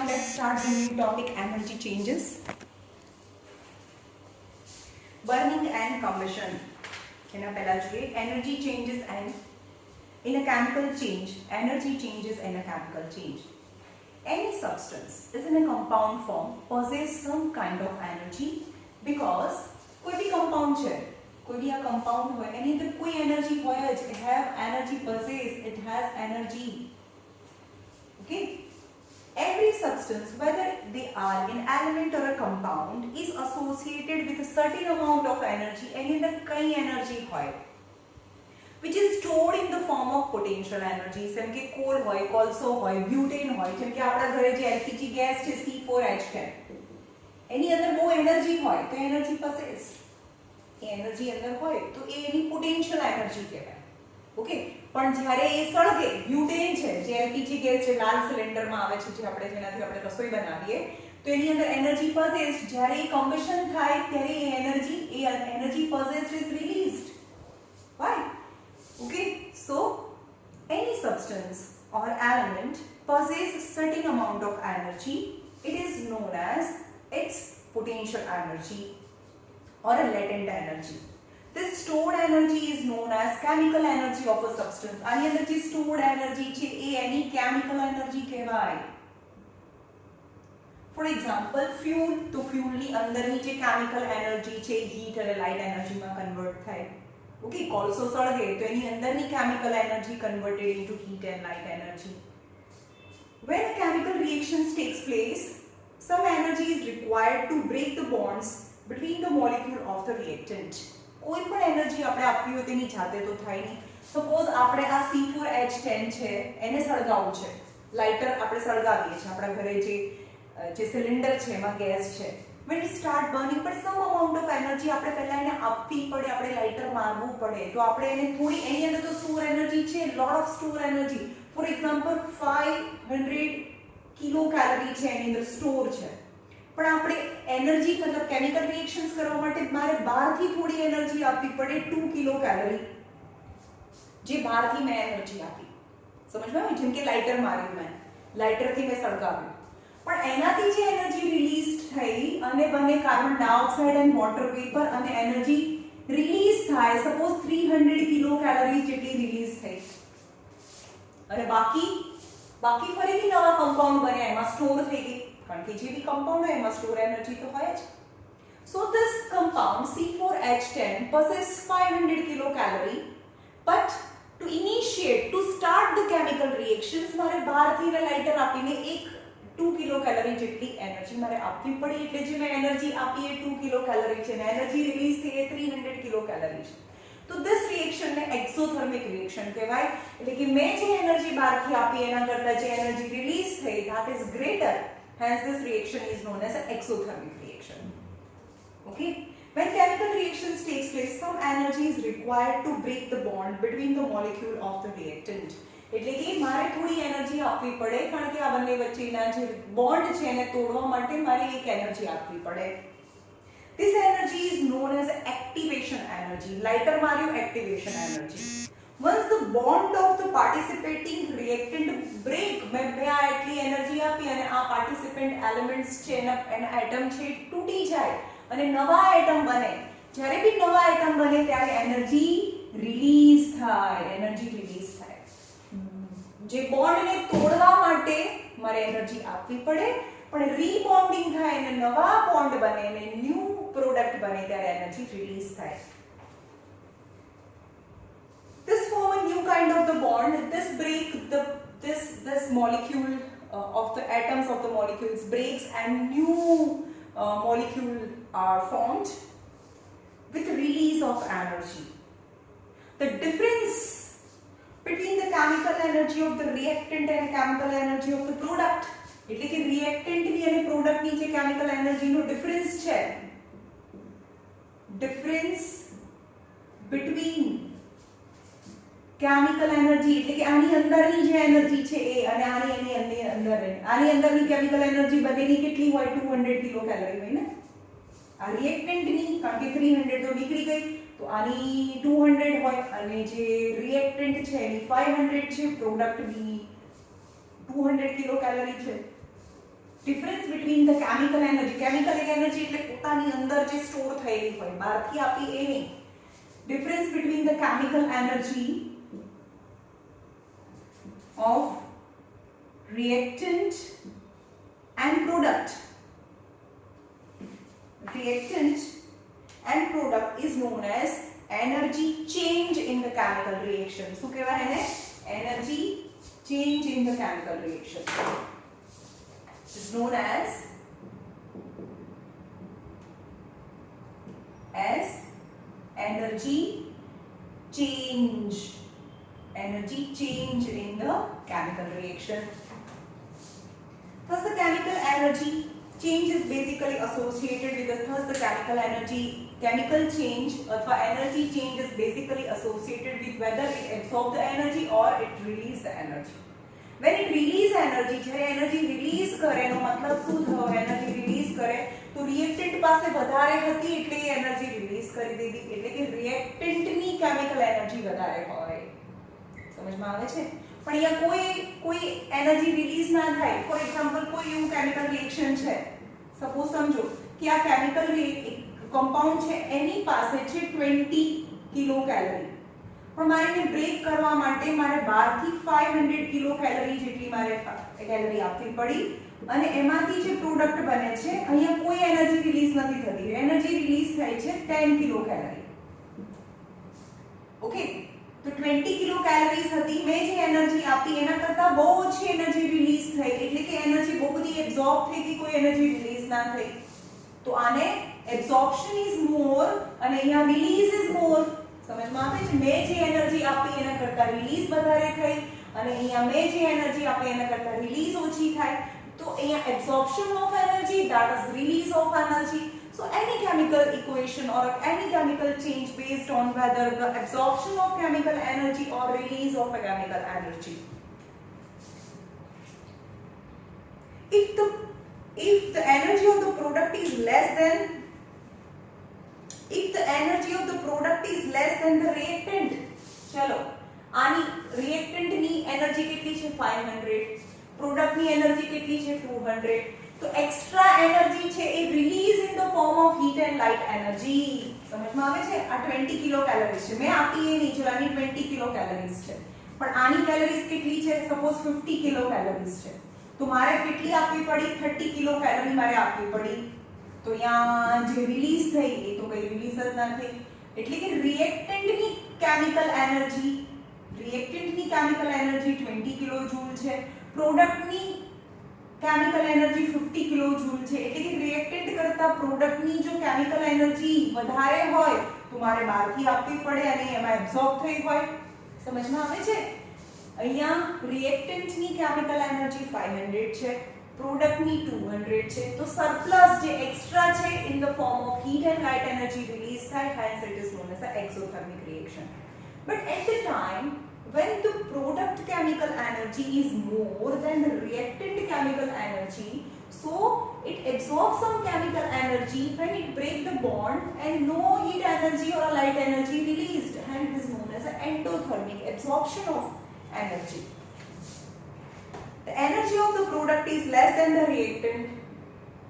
now let's start the new topic, energy changes. Burning and combustion. Energy changes and in a chemical change, energy changes in a chemical change. Any substance is in a compound form possess some kind of energy because कोई भी compound है, कोई भी a compound हो, any अंदर कोई energy होया, it have energy possess, it has energy. Okay. Every substance, whether they are an element or a compound, is associated with a certain amount of energy and in the kai energy hoy, which is stored in the form of potential energy. જેમ કે coal હોય, કોલસો હોય, butane હોય, જેમ કે આપણા ઘરે જે LPG ગેસ છે C4H10, એની અંદર બહુ એનર્જી હોય તો એનર્જી possess, એ એનર્જી અંદર હોય તો એ એની પોટેન્શિયલ એનર્જી કહેવાય. ઓકે, પણ જ્યારે એ સળગે, બ્યુટેન છે જે એલપીજી ગેસ છે લાલ સિલિન્ડરમાં આવે છે જે આપણે જેનાથી આપણે રસોઈ બનાવીએ, તો એની અંદર એનર્જી possess, જ્યારે એ કમ્બશન થાય ત્યારે એ energy possessed is released. Why? Okay, so any substance or element possess certain amount of energy. It is known as its potential energy or a latent energy. This stored energy is known as chemical energy of a substance. આની અંદર જે stored energy છે એ એની chemical energy કહેવાય. For example, fuel, તો fuel ની અંદરની જે chemical energy છે heat અને light energy માં convert થાય. Okay, કોલસો સળગે તો એની અંદરની chemical energy converted into heat and light energy. When a chemical reaction takes place, some energy is required to break the bonds between the molecule of the reactant. કોઈ પણ energy આપણે આપવી હોય તેની જાતે તો થાય નહીં. સપોઝ આપણે આ C4H10 છે એને સળગાવવું છે, લાઇટર આપણે સળગાવીએ છીએ આપણા ઘરે જે સિલિન્ડર છે એમાં ગેસ છે. when it start burning, but some amount of energy આપણે પહેલા એને આપવી પડે, આપણે લાઇટર મારવું પડે, તો આપણે એને થોડી, એની અંદર તો સ્ટોર એનર્જી છે, lot of store energy. for example 500 kilo calorie છે એની અંદર સ્ટોર છે, પણ આપણે એનર્જી મતલબ કેમિકલ રિએક્શન્સ કરવા માટે મારે બહારથી થોડી એનર્જી આપવી પડે 2 કિલો કેલરી, જે બહારથી મેં એનર્જી આપી. સમજમાં આવ્યું? જેમ કે લાઇટર માર્યું, મેં લાઇટરથી મેં સળગાવ્યું, પણ એનાથી જે એનર્જી રિલીઝ થઈ અને બને carbon dioxide and water vapour અને એનર્જી રિલીઝ થાય, સપોઝ 300 કિલો કેલરીઝ જેટલી રિલીઝ થઈ, અને બાકી ફરીથી નવા કમ્પાઉન્ડ બન્યા, એમાં સ્ટોર થઈ ગઈ, કારણ કે જે બી કમ્પાઉન્ડ હોય એમાં સ્ટોર એનર્જી તો હોય જ. So this compound C4H10 possess 500 kilocalorie, but to initiate, to start the chemical reactions, મારે બહારથી લાઇટર આપીને 2 કિલોકેલરી જેટલી એનર્જી મારે આપવી પડી, એટલે જે મેં એનર્જી આપી એ 2 કિલોકેલરી છે ને એનર્જી રિલીઝ થઈ એ 300 કિલોકેલરી છે. તો this reaction ને exothermic reaction કહેવાય, એટલે કે મેં જે એનર્જી બહારથી આપી એના કરતાં જે એનર્જી રિલીઝ થઈ that is greater. Hence, this reaction is known as an exothermic reaction. Okay. When chemical reactions takes place, some energy is required to break the bond between the molecule of the reactant. એટલે કે મારે થોડી energy આપવી પડે, કારણ કે આ બંને વચ્ચેના જે બોન્ડ છે એને તોડવા માટે મારે એક એનર્જી આપવી પડે. This energy is known as activation energy. Lighter માર્યું, activation energy. Once the bond of the participating reactant break, મેં આ એટલી એનર્જી આપી અને આ પાર્ટિસિપન્ટ એલિમેન્ટ્સ છે એના એટમ છે તૂટી જાય અને નવા એટમ બને. જ્યારે બી નવા એટમ બને ત્યારે એનર્જી રિલીઝ થાય, જે બોન્ડને તોડવા માટે મારે એનર્જી આપવી પડે, પણ રીબોન્ડિંગ થાય અને નવા બોન્ડ બને અને ન્યૂ પ્રોડક્ટ બને ત્યારે એનર્જી રિલીઝ થાય. This form a new kind of the bond. This break this molecule of the atoms of the molecules breaks and new molecule are formed with release of energy. The difference between the chemical energy of the reactant and chemical energy of the product, એટલે કે reactant ની અને product ની જે chemical energy નો difference છે, difference between chemical energy એટલે કે આની અંદરની જે એનર્જી છે એ અને આની અંદરની chemical energy બંનેની કેટલી હોય? 200 કિલો કેલરી હોય ને. આ reactant ની, કારણ કે 300 તો નીકળી ગઈ, તો આની 200 હોય અને જે reactant છે એની 500 છે, પ્રોડક્ટ બી 200 કિલો કેલરી છે. Difference between the chemical energy, chemical energy એટલે પોતાની અંદર જે સ્ટોર થયેલી હોય, બહારથી આપી એ નહીં. Difference between the chemical energy of reactant and product. Reactant and product is known as energy change in the chemical reaction. શું કહેવાય એને? Energy change in the chemical reaction is known as energy change. Energy change in the chemical reaction. Thus the chemical energy change is basically associated with the chemical change or energy change is basically associated with whether it absorbs the energy or it release the energy. When it release energy, જ્યારે energy release કરે એનો મતલબ શું થયો? Energy release કરે તો reactant પાસે વધારે હતી એટલે એ એનર્જી રિલીઝ કરી દીધી, એટલે કે રિએક્ટન્ટની કેમિકલ એનર્જી વધારે હોય. સમજમાં આવે છે? પણ અહીંયા કોઈ એનર્જી રિલીઝ ના થાય. ફોર એક્ઝામ્પલ કોઈ એવું કેમિકલ રિએક્શન છે, સપોઝ સમજો કે આ કેમિકલ કમ્પાઉન્ડ છે એની પાસે છે 20 કિલો કેલરી, પણ મારે એને બ્રેક કરવા માટે મારે 12 થી 500 કિલો કેલરી જેટલી મારે કેલરી આપવી પડી અને એમાંથી જે પ્રોડક્ટ બને છે અહીંયા કોઈ એનર્જી રિલીઝ નથી થતી. એનર્જી રિલીઝ થાય છે 10 કિલો કેલરી. ઓકે, તો 20 કિલો કેલરીઝ હતી, મેં જે એનર્જી આપી એના કરતા બહુ ઓછી એનર્જી રિલીઝ થઈ, એટલે કે એનર્જી બહુ બધી એબ્સોર્બ થઈ ગઈ, કોઈ એનર્જી રિલીઝ ના થઈ. તો આને એબ્સોર્પ્શન ઇઝ મોર અને અહીંયા રિલીઝ ઇઝ મોર. સમજમાં આવે છે? મેં જે એનર્જી આપી એના કરતા રિલીઝ વધારે થઈ અને અહીંયા મેં જે એનર્જી આપી એના કરતા રિલીઝ ઓછી થાય. તો અહીંયા absorption of energy, that is release of energy. So any chemical equation or any chemical change based on whether the absorption of chemical energy or release of a chemical energy. If the energy of the product is less than the reactant, चलो आनी reactant ની energy કેટલી છે? 500. product ની energy કેટલી છે? 200. तो extra energy છે એ release in the form of heat and light energy. સમજમાં આવે છે? આ 20 કિલો કેલરીઝ છે, મેં આપી એ નહીં, ચલો આની 20 કિલો કેલરીઝ છે, પણ આની કેલરીઝ કેટલી છે? સપોઝ 50 કિલો કેલરીઝ છે, તો મારે કેટલી આપવી પડી? 30 કિલો કેલરી મારે આપવી પડી. તો અહીંયા જે રિલીઝ થઈ એ તો કઈ રિલીઝ જ ના થઈ, એટલે કે રિએક્ટન્ટની કેમિકલ એનર્જી 20 કિલો જૂલ છે, પ્રોડક્ટની केमिकल एनर्जी 50 किलो जूल છે, એટલે કે રિએક્ટન્ટ કરતા પ્રોડક્ટની જો કેમિકલ એનર્જી વધારે હોય તો મારે બહારથી આપવી પડે અને એમાં એબ્સોર્બ થઈ હોય. સમજમાં આવે છે? અહીંયા રિએક્ટન્ટની કેમિકલ એનર્જી 500 છે, પ્રોડક્ટની 200 છે, તો સરપ્લસ જે એક્સ્ટ્રા છે in the form of heat and light energy release થાય, hence it is known as the exothermic reaction. But at the time when the product chemical energy is more than the reactant chemical energy, so it absorbs some chemical energy when it breaks the bond and no heat energy or light energy released, and it is known as the endothermic absorption of energy. The energy of the product is less than the reactant.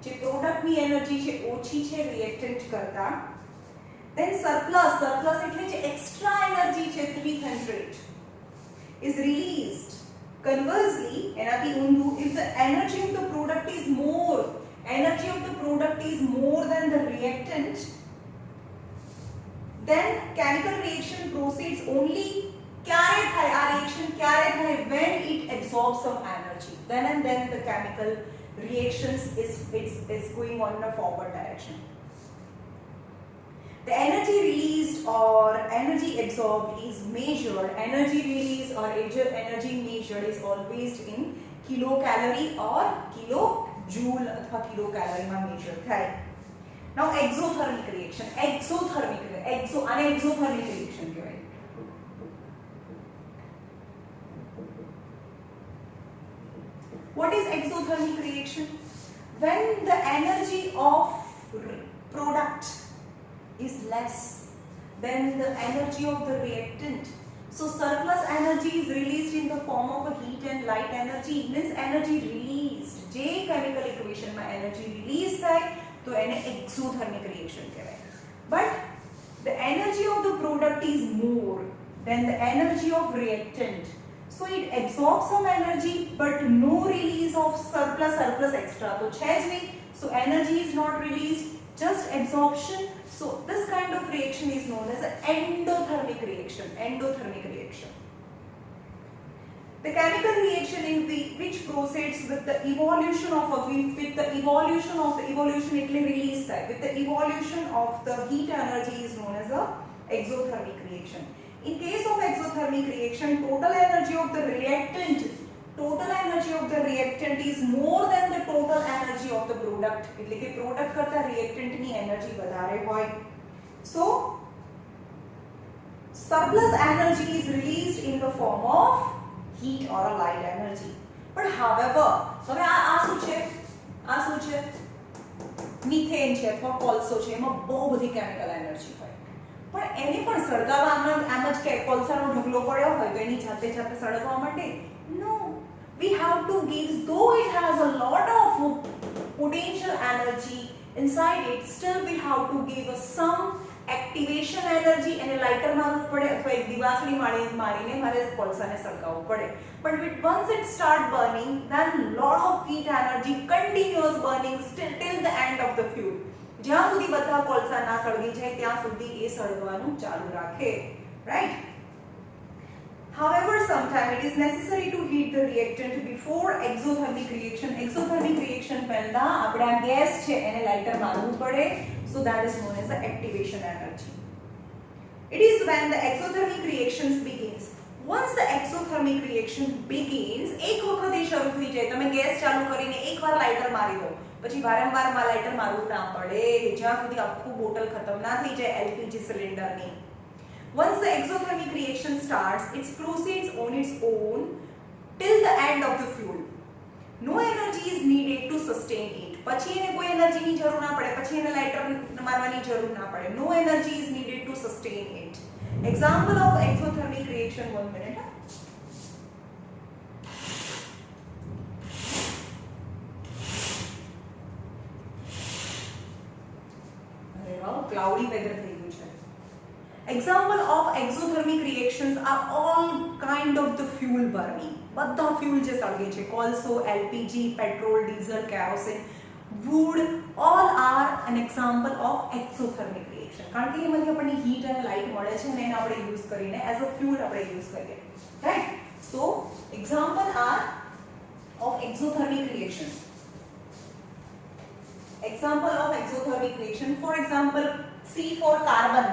જે product ની energy છે ઓછી છે reactant કરતા, then surplus એટલે જે extra energy છે 300 is released. Conversely, એનાથી ઊંધું, if the energy of the product is more than the reactant, then chemical reaction proceeds only ક્યારે થાય આ reaction ક્યારે થાય? when it absorbs some energy, then and then the chemical reactions is going on in a forward direction. The energy released or energy absorbed is measured. Energy released or energy measured is always in kilocalorie or kilojoule अथवा kilocalorie માં measure થાય. Now exothermic reaction. exothermic reaction કહેવાય. What is exothermic reaction? When the energy of product is less than the energy of the reactant, so surplus energy is released in the form of a heat and light energy, means energy released જે chemical ઇક્વેશનમાં energy release થાય તો એને exothermic reaction કહેવાય. But the energy of the product is more than the energy of reactant, so it absorbs some energy but no release of surplus extra તો છે જ નહીં. So energy is not released, just absorption. So this kind of reaction is known as an endothermic reaction. Endothermic reaction. The chemical reaction in which proceeds with the evolution of evolution એટલે release થાય, with the evolution of the heat energy is known as a exothermic reaction. In case of exothermic reaction, total energy of the reactant is more than the total energy of the product. એટલે કે product કરતા reactant ની energy વધારે હોય. So surplus energy is released in the form of heat or a light energy. But however, હવે આ શું છે મિથેન છે અથવા કોલસો છે, એમાં બહુ બધી કેમિકલ એનર્જી હોય, પણ એને પણ સળગાવવામાં આમ જ કે કોલસાનો ઢગલો પડ્યો હોય તો એની જાતે સળગવા માટે? No, we have to give, though it has a lot of potential energy inside it, still we have to give some activation energy અને લાઇટર મારવું પડે અથવા એક દિવાસળી મારીને મારે કોલસાને સળગાવવું પડે. But once it start burning, then lot of heat energy, continuous burning till the end of the fuel. જ્યાં સુધી બધા કોલસા ના સળગી જાય ત્યાં સુધી એ સળગવાનું ચાલુ રાખે, right? However, sometimes it is necessary to heat the reactant before exothermic reaction. Exothermic reaction પહેલા આપણે આ ગેસ છે એને લાઇટર મારવું પડે. So that is known as the activation energy. It is when the exothermic reactions begins. Once the exothermic reaction begins, એક વખત એ શરૂ થઈ જાય, તમે ગેસ ચાલુ કરીને એકવાર લાઇટર મારી દો, પછી વારંવાર લાઇટર મારવું ના પડે જ્યાં સુધી આખું બોટલ ખતમ ના થઈ જાય LPG સિલિન્ડરની. Once the exothermic reaction starts, it proceeds on its own till the end of the fuel. No energy is needed to sustain it. પછી એને કોઈ એનર્જીની જરૂર ના પડે, પછી એને લાઇટર મારવાની જરૂર ના પડે. No energy is needed to sustain it. Example of exothermic reaction, 1 minute. અરે વાહ, ક્લાઉડી વેધર થઈ ગયું છે. Example of exothermic reactions are all kind of the fuel burning. બધા fuel જે સળગે છે, કોલસો, LPG, petrol, diesel, kerosene, wood, all are an example of exothermic reaction. કારણ કે એમાંથી આપણને heat અને light મળે છે અને એને આપણે યુઝ કરીને as a fuel આપણે યુઝ કરીએ, right? So example are of exothermic reaction. Example of exothermic reaction, for example, C for carbon,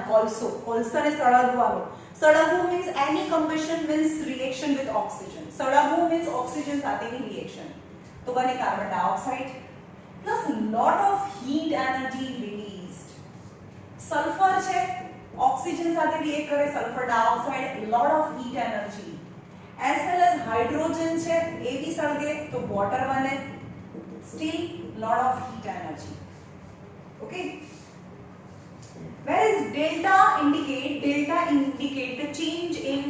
કોલસાને સળગવાનો. સળગવું means any combustion means reaction with oxygen. સળગવું means oxygen સાથેની reaction. તો બને carbon dioxide plus lot of heat energy released. Sulfur છે, oxygen સાથે react કરે, sulfur dioxide, lot of heat energy. As well as hydrogen છે, એ બી સળગે તો water બને, still lot of heat energy. Okay. Whereas delta indicate the change in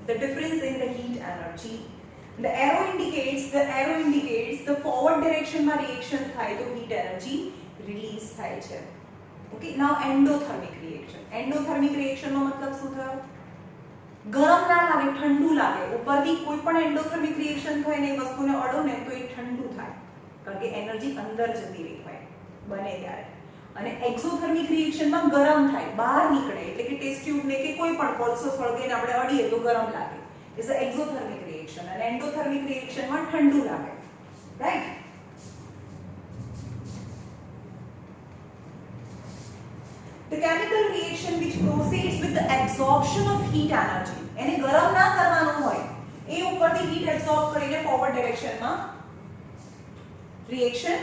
the difference in the heat energy. The arrow indicates the forward direction માં reaction થાય તો heat energy release થાય છે. Okay, now endothermic reaction. Endothermic reaction નો મતલબ શું થયો? ગરમ ના લાગે, ઠંડુ લાગે. ઉપરથી કોઈ પણ endothermic reaction થાય ને એ વસ્તુને અડો ને તો એ ઠંડુ થાય કારણ કે એનર્જી અંદર જતી રહી હોય બને ત્યારે. અને એક્ઝોથર્મિક રિએક્શનમાં ગરમ થાય, બહાર નીકળે, એટલે કે ટેસ્ટ ટ્યુબ ને કે કોઈ પણ કોલસો સળગીને આપણે અડીએ તો ગરમ લાગે. It's an exothermic reaction. અને endothermic reaction માં ઠંડુ લાગે, right? The chemical reaction which proceeds with the absorption of heat energy. એને ગરમ ના કરવાનું હોય, એ ઉપરથી heat absorb કરીને forward direction માં reaction.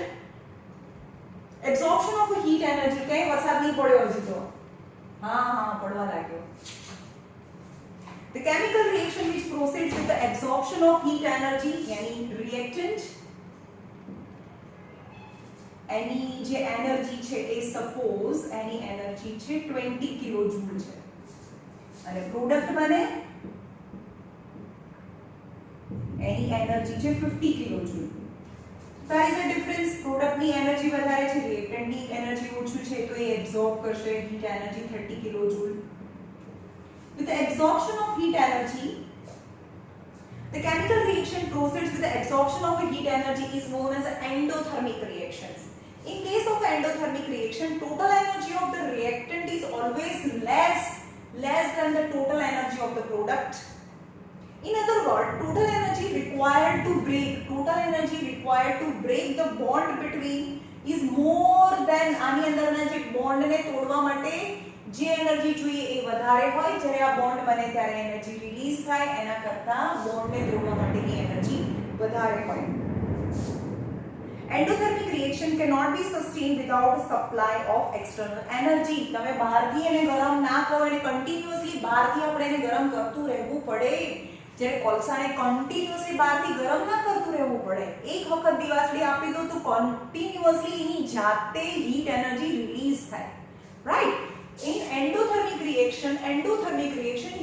Absorption of heat energy, કઈ વરસાદ નહીં પડ્યો હજી તો? હા પડવા લાગ્યો. The chemical reaction which proceeds with the absorption of heat energy, any reactant, any જે એનર્જી છે એ સપોઝ એની એનર્જી છે 20 કિલોજૂલ છે અને પ્રોડક્ટ બને એની એનર્જી છે 50 કિલોજૂલ. there is a difference. Product ની એનર્જી વધારે છે, રિએક્ટન્ટ ની એનર્જી ઓછું છે, તો એ એબ્સોર્બ કરશે heat energy 30 kilo joule. With the absorption of heat energy, the chemical reaction proceeds with the absorption of heat energy is known as endothermic reactions. In case of endothermic reaction, total energy of the reactant is always less than the total energy of the product. In other words, total energy required to break the bond between is more than આની અંદરના જે bond ને તોડવા માટે જે energy જોઈએ એ વધારે હોય, જ્યારે આ બોન્ડ બને ત્યારે એનર્જી રિલીઝ થાય એના કરતા બોન્ડ ને તોડવા માટેની એનર્જી વધારે હોય. Endothermic reaction cannot be sustained without a supply of external energy. તમે બહારથી એને ગરમ ના કરો, એને કન્ટિન્યુઅસલી બહારથી આપણે એને ગરમ કરતું રહેવું પડે. જ્યારે કોલસાને કન્ટિન્યુઅસલી બહારથી ગરમ ના કરતું રહેવું પડે, એક વખત દિવાસળી આપી દો તો કન્ટિન્યુઅસલી એની જાતે હીટ એનર્જી રિલીઝ થાય, right? In endothermic reaction,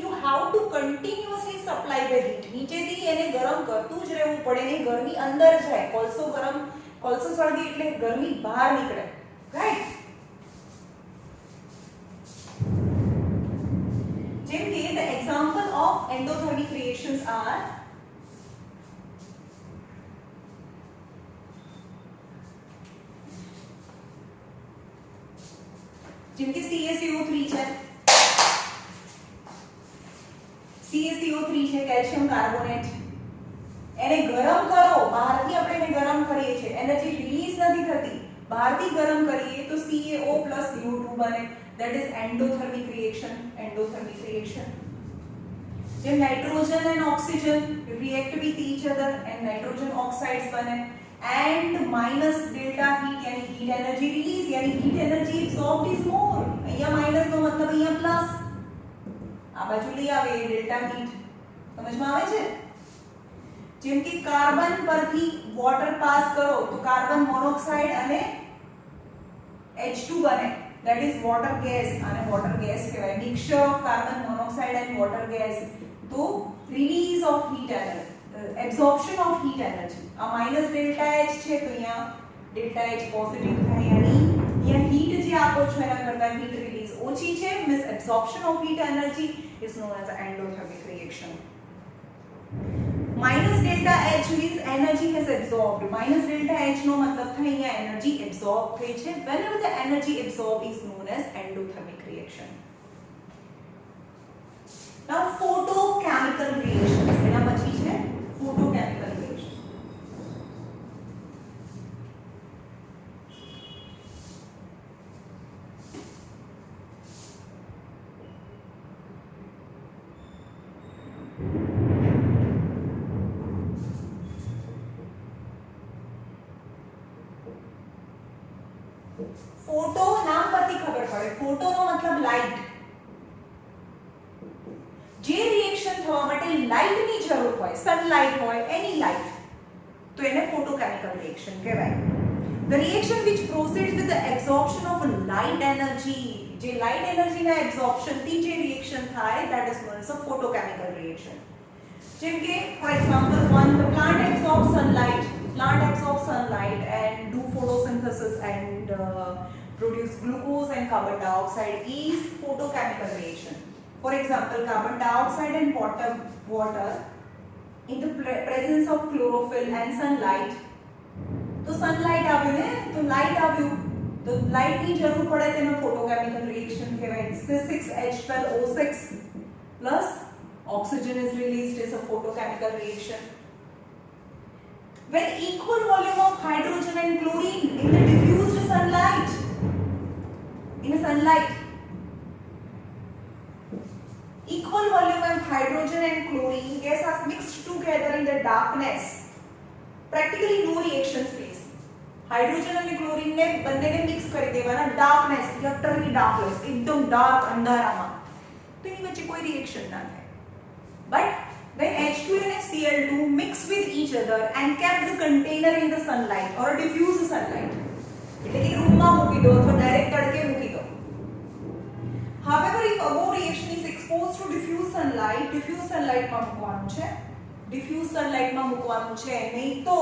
you have to continuously supply the heat. નીચેથી એને ગરમ કરતું જ રહેવું પડે, એની ગરમી અંદર જાય. કોલસો સળગે એટલે ગરમી બહાર નીકળે, રાઈટ? જેમ કે the example of endothermic reactions are જેમ કે CaCO3 છે, કેલ્શિયમ કાર્બોનેટ. એને ગરમ કરો, બહારથી આપણે એને ગરમ કરીએ છીએ, એનર્જી રિલીઝ નથી થતી, બહારથી ગરમ કરીએ તો CaO + CO2 બને. that is endothermic reaction. જેમ nitrogen and oxygen react with each other and nitrogen oxides બને. and minus delta heat यानी heat energy release यानी heat energy absorbed is more. અહીંયા માઈનસ નો મતલબ અહીંયા પ્લસ, આ બાજુ લઈ આવે ડેલ્ટા હીટ. સમજમાં આવે છે? જેમ કે કાર્બન પરથી વોટર પાસ કરો તો કાર્બન મોનોક્સાઇડ અને H2 બને. that is water gas. આને વોટર ગેસ કહેવાય. mixture of carbon monoxide and water gas. તો release of heat energy, absorption of heat energy. આ માઈનસ ડેલ્ટા H છે તો અહીંયા ડેલ્ટા H પોઝિટિવ થાય, યાની અહીંયા હીટ જે આપો છો એના કરતા હીટ રિલીઝ ઓછી છે. means absorption of heat energy is known as endothermic reaction. minus delta H means energy has absorbed. minus delta H નો મતલબ થાય અહીંયા એનર્જી એબ્સોર્બ થઈ છે. whenever the energy absorbed is known as endothermic reaction. now photochemical reactions, એના પછી છે photochemical reaction. Photo નામ પરથી ખબર પડે, ફોટોનો મતલબ લાઈટ. જે રિએક્શન થવા માટે લાઈટની જરૂર હોય, સનલાઇટ હોય, એની લાઈટ, તો એને ફોટોકેમિકલ રિએક્શન કહેવાય. The reaction which proceeds with the absorption of light energy, જે લાઈટ એનર્જીના એબ્સોર્પ્શન થી જે રિએક્શન થાય, that is known as a photochemical reaction. જેમ કે for example, the plant absorbs sunlight and do photosynthesis and produce glucose and carbon dioxide is photochemical reaction. For example, carbon dioxide and water in the presence of chlorophyll and sunlight. तो sunlight આવ્યું ને, તો light આવ્યું, તો light ની જરૂર પડે તેનો photochemical reaction કહેવાય. C6H12O6 plus oxygen is released as a photochemical reaction. When equal volume of hydrogen and chlorine in the diffused sunlight, equal volume of hydrogen and chlorine gas are mixed together in the darkness, practically no reaction space. Hydrogen અને chlorine ને બંનેને mix કરી દેવાના darkness, electrically darkness, એકદમ dark અંધારામાં, તો એની વચ્ચે કોઈ રિએક્શન ના થાય. But when H2 and Cl2 mix with each other and kept the container in the sunlight or diffuse sunlight, એટલે કે રૂમમાં મૂકી દો અથવા ડાયરેક્ટ તડકે મૂકી દો. However, if above reaction is exposed to diffuse sunlight માં મૂકવાનું છે, નહીં તો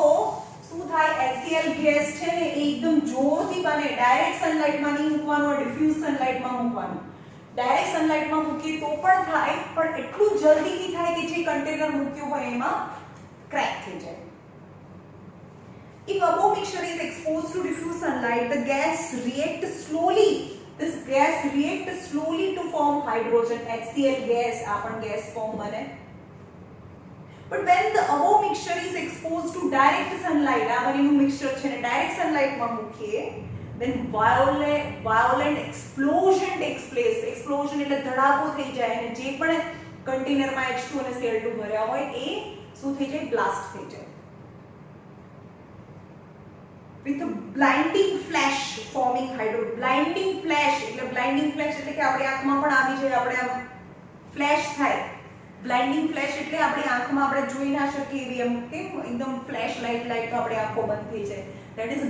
શું થાય HCl ગેસ છે ને એ એકદમ જોરથી બને ડાયરેક્ટ સનલાઇટમાં નહીં મૂકવાનું ડિફ્યુઝ સનલાઇટમાં મૂકવાનું ડાયરેક્ટ સનલાઇટમાં મૂકીએ તો પણ થાય પણ એટલું જલ્દીથી થાય કે જે કન્ટેનર મૂક્યું હોય એમાં ક્રેક થઈ જાય. If above mixture is exposed to diffuse sunlight, the gas reacts slowly. This gas reacts slowly to form hydrogen. HCl gas આપણ gas form બને. But when the above mixture is exposed to direct sunlight, આ બનીનું mixture છે ને direct sunlight માં મૂકીએ, then violent explosion takes place. Explosion એટલે ધડાકો થઈ જાય અને જે પણ કન્ટેનરમાં H2 અને Cl2 ભર્યા હોય એ શું થઈ જાય blast થઈ જાય. With a blinding flash forming blinding flash એટલે blinding flash એટલે કે આપણી આંખમાં પણ આવી જાય આપણે આમ ફ્લેશ થાય blinding flash એટલે આપણી આંખમાં આપણે જોઈ ના શકીએ એવી એમ કે એકદમ ફ્લેશ લાઈટ તો આપણી આંખો બંધ થઈ જાય that is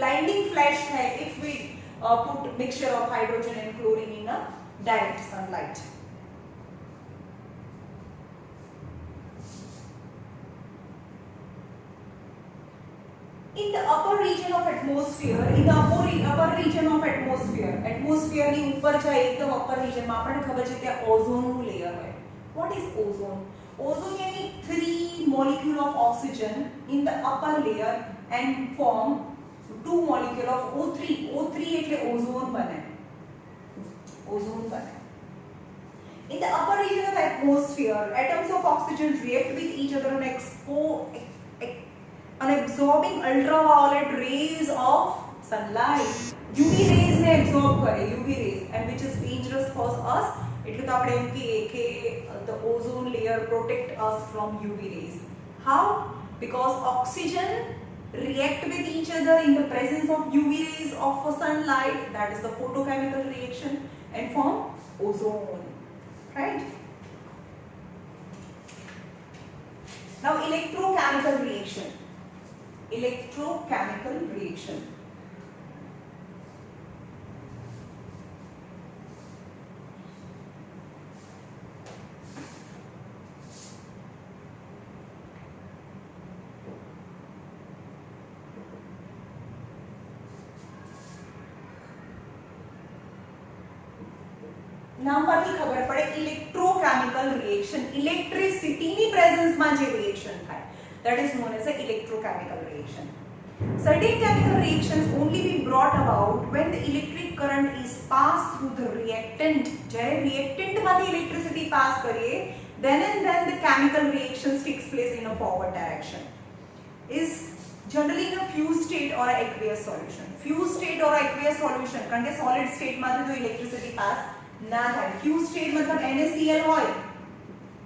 blinding flash થાય if we put mixture of hydrogen and chlorine in a direct sunlight. In the upper region of atmosphere, atmosphere ની ઉપર જાય એકદમ upper region માં આપણને ખબર છે કે ઓઝોન નું લેયર હોય. What is ozone? Ozone yani 3 molecule of oxygen in the upper layer and form 2 molecule of O3. O3 એટલે ozone બને. In the upper region of atmosphere, atoms of oxygen react with each other and absorbing ultraviolet rays of sunlight. UV rays ne absorb kare, UV rays, and which is dangerous for us. એટલે તો આપણે એમ કહીએ કે the ozone layer protect us from UV rays. How? Because oxygen react with each other in the presence of UV rays of sunlight, that is the photochemical reaction, and form ozone. Right? Now electrochemical reaction. નામ પરથી ખબર પડે electrochemical reaction electricity ની presence માં જે reaction થાય that is known as a electrochemical reaction. Certain chemical reactions only be brought about when the electric current is passed through the reactant. જ્યારે reactant માંથી electricity pass કરીએ then and then the chemical reactions takes place in a forward direction. Is generally in a fused state or aqueous solution. Fused state or aqueous solution કારણ કે solid state માંથી તો electricity pass ના થાય. Fused state મતલબ NaCl હોય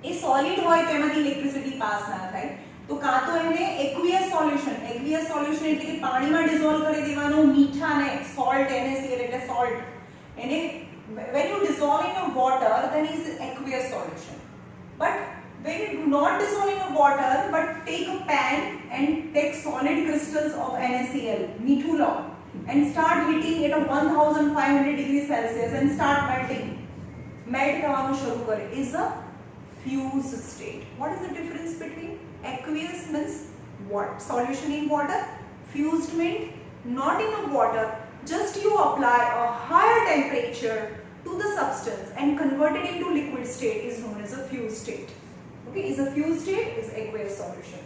એ solid હોય તો એમાંથી electricity pass ના થાય. તો કાં તો એને aqueous solution એટલે કે પાણીમાં dissolve કરી દેવાનો મીઠાને salt NaCl એટલે salt એને when you dissolve in a water then is aqueous solution. But when you do not dissolve in a water but take a pan and take solid crystals of NaCl મીઠું લો and start heating at a 1500 degrees Celsius and start melt થવાનું શરૂ કરે is a fused state. What is the difference between aqueous means what? Solution in water. Fused means not in a water, just you apply a higher temperature to the substance and convert it into liquid state is known as a fused state. Okay, is a fused state is aqueous solution.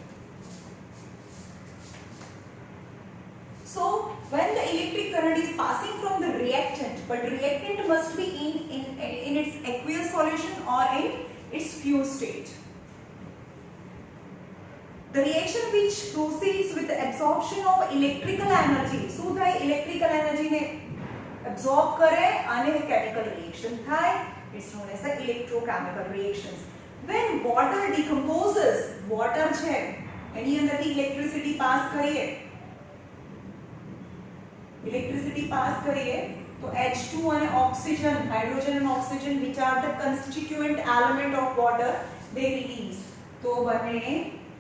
So when the electric current is passing from the reactant, but reactant must be in its aqueous solution or in its fused state. The reaction which proceeds with the absorption of electrical energy, so the electrical energy ne absorb kare ane chemical reaction થાય, it's known as the electrochemical reactions. When water decomposes, water છે એની અંદરથી electricity pass કરીએ તો H2 and oxygen, hydrogen and oxygen which are the constituent element of water they release. તો બને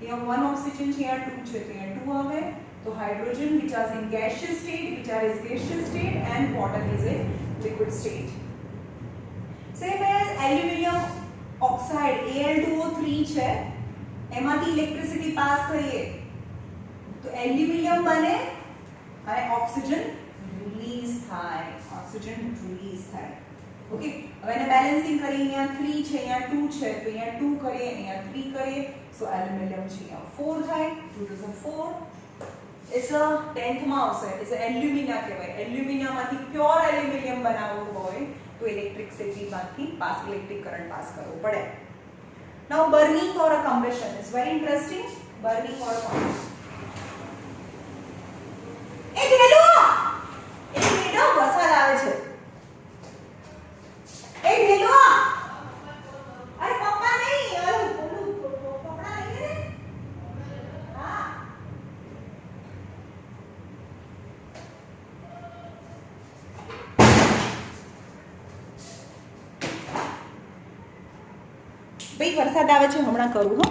यहाँ 1 oxygen છે यहाँ 2 છે તો यहाँ 2 આવે તો hydrogen which are in gaseous state and water is in liquid state. Same as aluminum oxide Al2O3 છે એમાંથી electricity pass કરીએ તો એલ્યુમિનિયમ બને અને ઓક્સિજન રિલીઝ થાય, ઓક્સિજન રિલીઝ થાય. ઓકે, હવે એને બેલેન્સિંગ કરીએ. અહીંયા 3 છે, અહીંયા 2 છે, તો અહીંયા 2 કરીએ, અહીંયા 3 કરીએ, સો એલ્યુમિનિયમ છે અહીંયા 4 થાય. 2 to 4 ઇટ્સ અ 10th માં આવશે. ઇટ્સ એલ્યુમિના કહેવાય. એલ્યુમિનામાંથી પ્યોર એલ્યુમિનિયમ બનાવવું હોય તો ઇલેક્ટ્રિસિટીમાંથી ઇલેક્ટ્રિક કરંટ પાસ કરવો પડે. Now burning or a combustion is very interesting. Burning or a combustion. એ ઢેલો વરસાદ આવે છે. એ ઢેલો, અરે પપ્પા નહીં, ઓલું કપડા લઈને ને. હા, ભાઈ વરસાદ આવે છે, હમણાં કરું. હો.